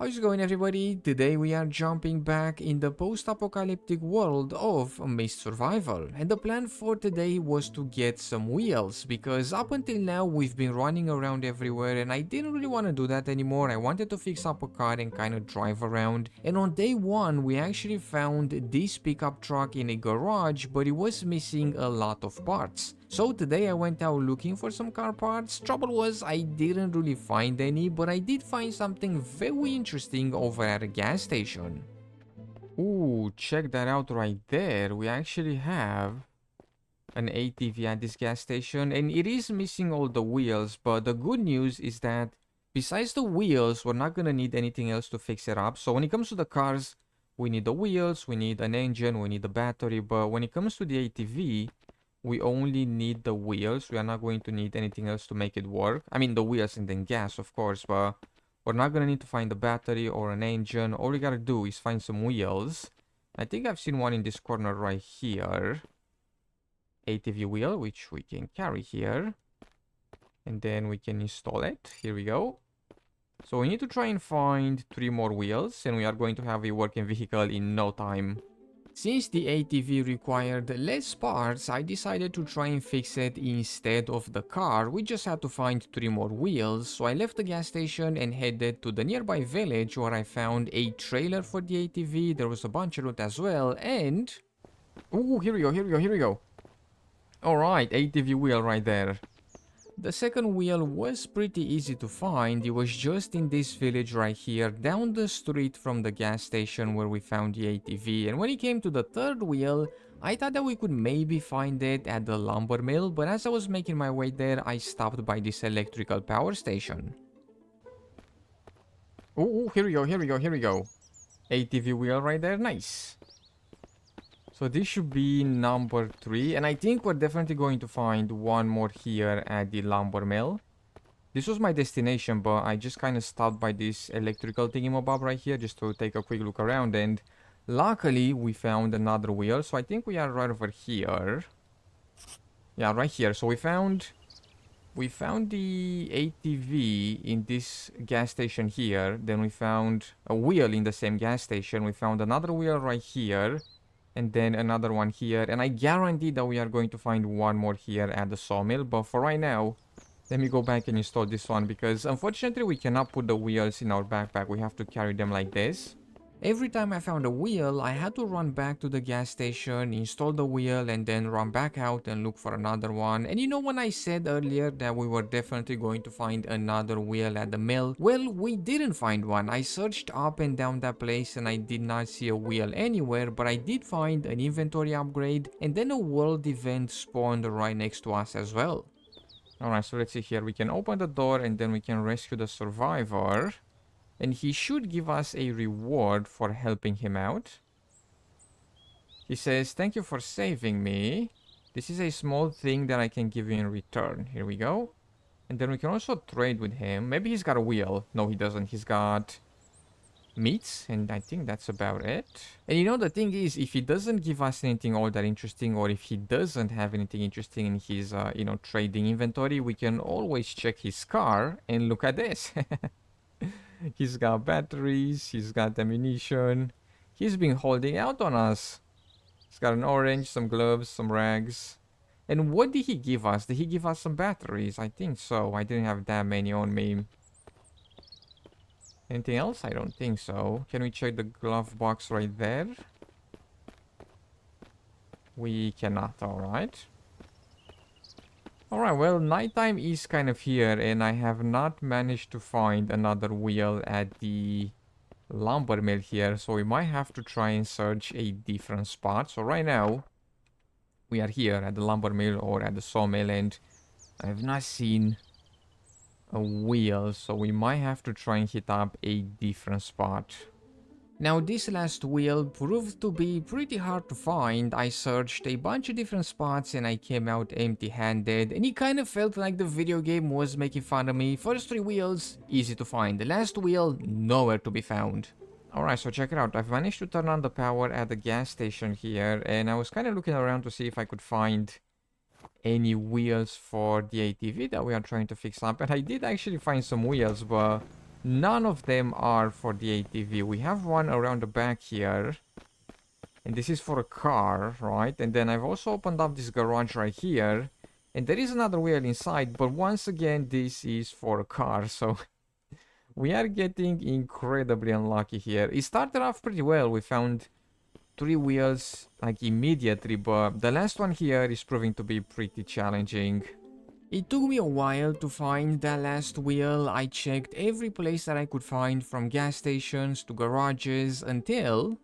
How's it going, everybody? Today we are jumping back in the post-apocalyptic world of Mist Survival, and the plan for today was to get some wheels, because up until now we've been running around everywhere and I didn't really want to do that anymore. I wanted to fix up a car and kind of drive around, and on day one we actually found this pickup truck in a garage, but it was missing a lot of parts. So today I went out looking for some car parts. Trouble was I didn't really find any, but I did find something very interesting over at a gas station. Ooh, check that out right there. We actually have an ATV at this gas station, and it is missing all the wheels, but the good news is that besides the wheels, we're not gonna need anything else to fix it up. So when it comes to the cars, we need the wheels, we need an engine, we need the battery, but when it comes to the ATV, we only need the wheels. We are not going to need anything else to make it work. I mean, the wheels and then gas, of course, but we're not going to need to find a battery or an engine. All we got to do is find some wheels. I think I've seen one in this corner right here. ATV wheel, which we can carry here. And then we can install it. Here we go. So we need to try and find 3 more wheels, and we are going to have a working vehicle in no time. Since the ATV required less parts, I decided to try and fix it instead of the car. We just had to find 3 more wheels, so I left the gas station and headed to the nearby village where I found a trailer for the ATV. There was a bunch of loot as well, and... Ooh, here we go. Alright, ATV wheel right there. The second wheel was pretty easy to find. It was just in this village right here, down the street from the gas station where we found the ATV. And when it came to the third wheel, I thought that we could maybe find it at the lumber mill, but as I was making my way there, I stopped by this electrical power station. Ooh, here we go. ATV wheel right there, nice. So this should be number 3, and I think we're definitely going to find one more here at the lumber mill. This was my destination, but I just kind of stopped by this electrical thingamabob right here just to take a quick look around, and luckily we found another wheel, so I think we are right over here. Yeah, right here. So we found the ATV in this gas station here, then we found a wheel in the same gas station, we found another wheel right here, and then another one here, and I guarantee that we are going to find one more here at the sawmill. But for right now, let me go back and install this one, because unfortunately we cannot put the wheels in our backpack. We have to carry them like this. Every time I found a wheel, I had to run back to the gas station, install the wheel, and then run back out and look for another one. And you know, when I said earlier that we were definitely going to find another wheel at the mill, well, we didn't find one. I searched up and down that place and I did not see a wheel anywhere, but I did find an inventory upgrade, and then a world event spawned right next to us as well. Alright, so let's see here. We can open the door and then we can rescue the survivor. And he should give us a reward for helping him out. He says, "Thank you for saving me. This is a small thing that I can give you in return." Here we go. And then we can also trade with him. Maybe he's got a wheel. No, he doesn't. He's got meats, and I think that's about it. And you know, the thing is, if he doesn't give us anything all that interesting, or if he doesn't have anything interesting in his, trading inventory, we can always check his car and look at this. He's got batteries, he's got ammunition. He's been holding out on us. He's got an orange, some gloves, some rags. And what did he give us? Did he give us some batteries? I think so. I didn't have that many on me. Anything else? I don't think so. Can we check the glove box right there? We cannot, alright. Alright, well, nighttime is kind of here, and I have not managed to find another wheel at the lumber mill here, so we might have to try and search a different spot. So right now, we are here at the lumber mill or at the sawmill, and I have not seen a wheel, so we might have to try and hit up a different spot. Now, this last wheel proved to be pretty hard to find. I searched a bunch of different spots and I came out empty-handed, and it kind of felt like the video game was making fun of me. First 3 wheels, easy to find. The last wheel, nowhere to be found. Alright, so check it out. I've managed to turn on the power at the gas station here, and I was kind of looking around to see if I could find any wheels for the ATV that we are trying to fix up. And I did actually find some wheels, but None of them are for the ATV. We have one around the back here. And this is for a car, right? And then I've also opened up this garage right here. And there is another wheel inside. But once again, this is for a car. So we are getting incredibly unlucky here. It started off pretty well. We found 3 wheels like immediately. But the last one here is proving to be pretty challenging. It took me a while to find that last wheel. I checked every place that I could find, from gas stations to garages, until...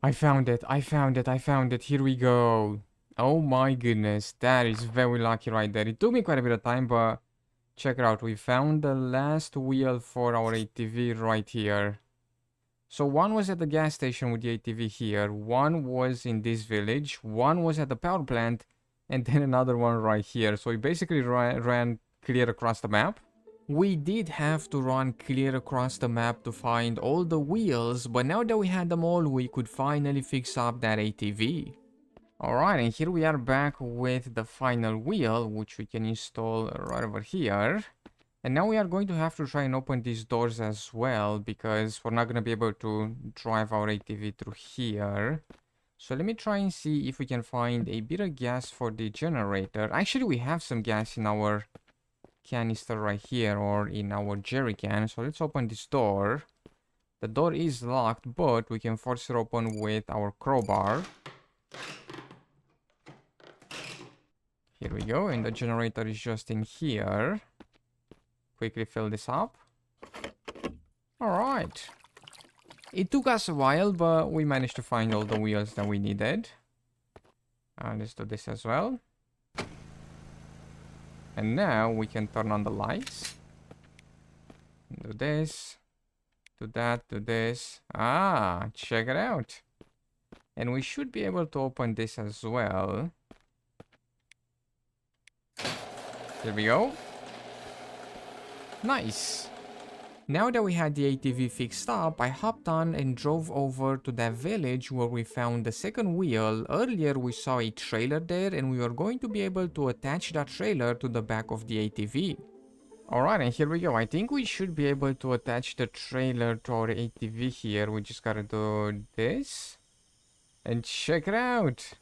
I found it, I found it, I found it. Here we go. Oh my goodness, that is very lucky right there. It took me quite a bit of time, but check it out. We found the last wheel for our ATV right here. So one was at the gas station with the ATV here. One was in this village. One was at the power plant. And then another one right here. So we basically ran clear across the map. We did have to run clear across the map to find all the wheels, but now that we had them all, we could finally fix up that ATV. Alright, and here we are back with the final wheel, which we can install right over here. And now we are going to have to try and open these doors as well, because we're not going to be able to drive our ATV through here. So let me try and see if we can find a bit of gas for the generator. Actually, we have some gas in our canister right here, or in our jerry can. So let's open this door. The door is locked, but we can force it open with our crowbar. Here we go, and the generator is just in here. Quickly fill this up. Alright. It took us a while, but we managed to find all the wheels that we needed. Let's do this as well. And now we can turn on the lights. Do this. Do that. Do this. Ah, check it out. And we should be able to open this as well. Here we go. Nice. Now that we had the ATV fixed up, I hopped on and drove over to that village where we found the second wheel. Earlier we saw a trailer there, and we were going to be able to attach that trailer to the back of the ATV. Alright, and here we go. I think we should be able to attach the trailer to our ATV here. We just gotta do this. And check it out.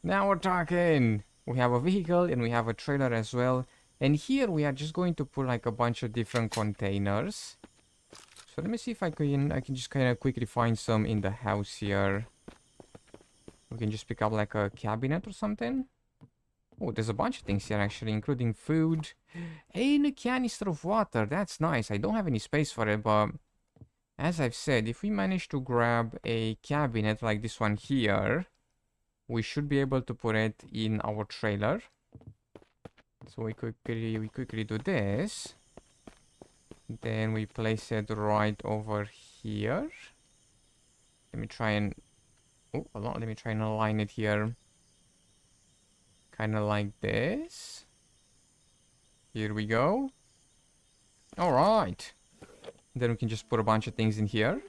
Now we're talking. We have a vehicle and we have a trailer as well. And here we are just going to put like a bunch of different containers. So let me see if I can just kind of quickly find some in the house here. We can just pick up like a cabinet or something. Oh, there's a bunch of things here actually, including food and a canister of water. That's nice. I don't have any space for it, but as I've said, if we manage to grab a cabinet like this one here, we should be able to put it in our trailer. So we quickly do this. Then we place it right over here. Let me try and let me try and align it here. Kind of like this. Here we go. All right. Then we can just put a bunch of things in here.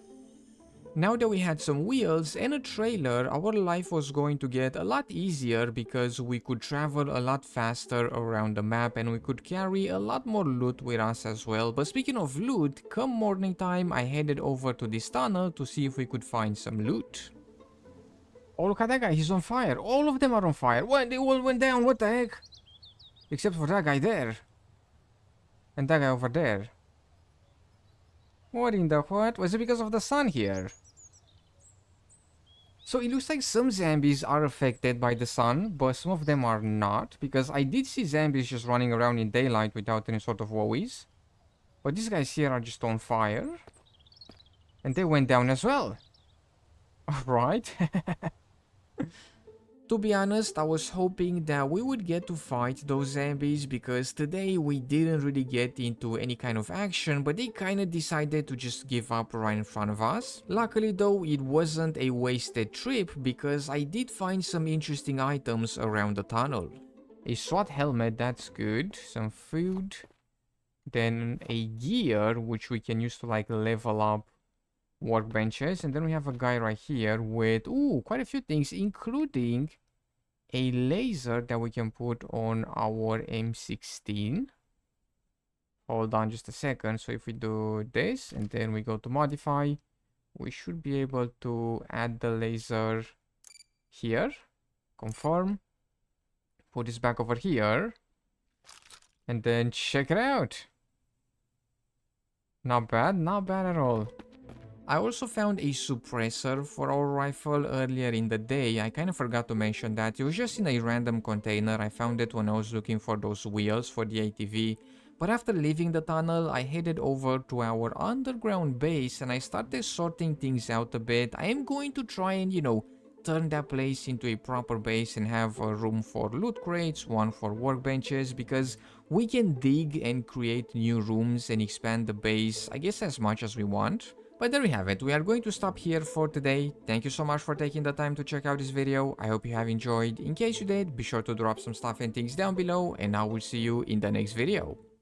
Now that we had some wheels and a trailer, our life was going to get a lot easier because we could travel a lot faster around the map and we could carry a lot more loot with us as well. But speaking of loot, come morning time, I headed over to this tunnel to see if we could find some loot. Oh, look at that guy, he's on fire. All of them are on fire. What? They all went down, what the heck? Except for that guy there. And that guy over there. What in the what? Was it because of the sun here? So it looks like some zombies are affected by the sun, but some of them are not, because I did see zombies just running around in daylight without any sort of worries. But these guys here are just on fire. And they went down as well. Alright. To be honest, I was hoping that we would get to fight those zombies, because today we didn't really get into any kind of action, but they kinda decided to just give up right in front of us. Luckily though, it wasn't a wasted trip, because I did find some interesting items around the tunnel. A SWAT helmet, that's good. Some food. Then a gear, which we can use to like level up workbenches. And then we have a guy right here with quite a few things, including a laser that we can put on our M16. Hold on just a second. So if we do this and then we go to modify, we should be able to add the laser here. Confirm. Put this back over here. And then check it out. Not bad at all. I also found a suppressor for our rifle earlier in the day. I kind of forgot to mention that. It was just in a random container. I found it when I was looking for those wheels for the ATV. But after leaving the tunnel, I headed over to our underground base and I started sorting things out a bit. I am going to try and, turn that place into a proper base and have a room for loot crates, one for workbenches, because we can dig and create new rooms and expand the base, I guess, as much as we want. But there we have it. We are going to stop here for today. Thank you so much for taking the time to check out this video. I hope you have enjoyed. In case you did, be sure to drop some stuff and things down below, and I will see you in the next video.